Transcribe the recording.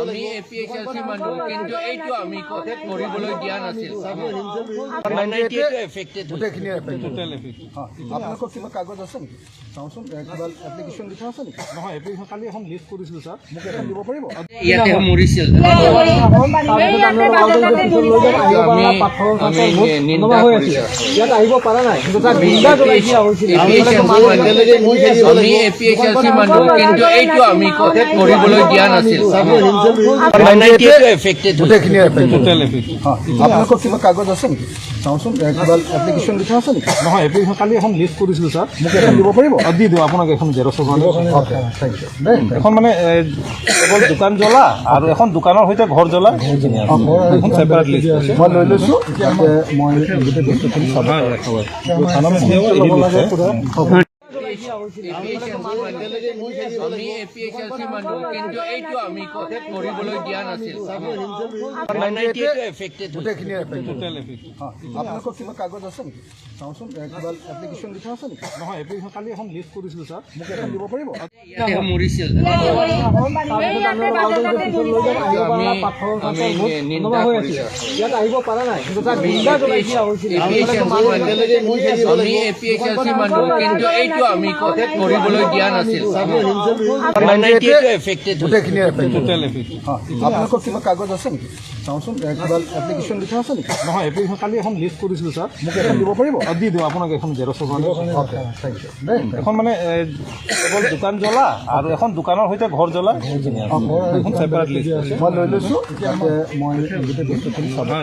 আমি এপিএইচএলচি মানুহ কিন্তু এইটো আমি কৰিবলৈ দিয়া নাছিল আপোনালোকৰ কিবা কাগজ আছে নেকি চাওঁচোন কিবা এপ্লিকেশ্যন লিখা আছে নেকি নহয় এপ্লিকেশ্যন কালি এখন লিষ্ট কৰিছিলোঁ ছাৰ মোক এখন দিব পাৰিব ইয়াতে মৰিছিল ইয়াত আহিব পৰা নাই আমি এপিএইচএলচি মানুহ কিন্তু এইটো আমি কৰিবলৈ দিয়া নাছিল আপোনালোকৰ কিবা কাগজ আছে নেকি চাওঁচোন কিবা এপ্লিকেশ্যন লিখা আছে নেকি নহয় এপ্লিকেশ্যন কালি এখন লিষ্ট কৰিছিলোঁ ছাৰ মোক এখন দিব পাৰিব দি দিওঁ আপোনাক এখন জেৰক্সৰ কাৰণে এখন মানে কেৱল দোকান জ্বলা আৰু এখন দোকানৰ সৈতে ঘৰ জ্বলা এখন ছেপাৰেট লিষ্ট মই লৈ লৈছোঁ মই গোটেই বস্তুখিনি চাবা আমি এপিএইচএলচি মানুহ কিন্তু এইটো আমি কৰিবলৈ দিয়া নাছিল আপোনালোকৰ কিবা কাগজ আছে নেকি চাওঁচোন কিবা এপ্লিকেশ্যন লিখা আছে নেকি নহয় এপ্লিকেশ্যন কালি এখন লিষ্ট কৰিছিলোঁ ছাৰ মোক এখন দিব পাৰিব ইয়াতে মৰিছিল ইয়াত আহিব পৰা নাই আমি এপিএইচএলচি মানুহ কিন্তু এইটো আমি কৰিবলৈ দিয়া নাছিল আপোনালোকৰ কিবা কাগজ আছে নেকি চাওঁচোন কিবা এপ্লিকেশ্যন লিখা আছে নেকি নহয় এপ্লিকেশ্যন কালি এখন লিষ্ট কৰিছিলোঁ ছাৰ মোক এখন দিব পাৰিব দি দিওঁ আপোনাক এখন জেৰক্সৰ কাৰণে এখন মানে কেৱল দোকান জ্বলা আৰু এখন দোকানৰ সৈতে ঘৰ জ্বলা এখন ছেপাৰেট লিষ্ট মই লৈ লৈছোঁ মই গোটেই বস্তুখিনি চাবা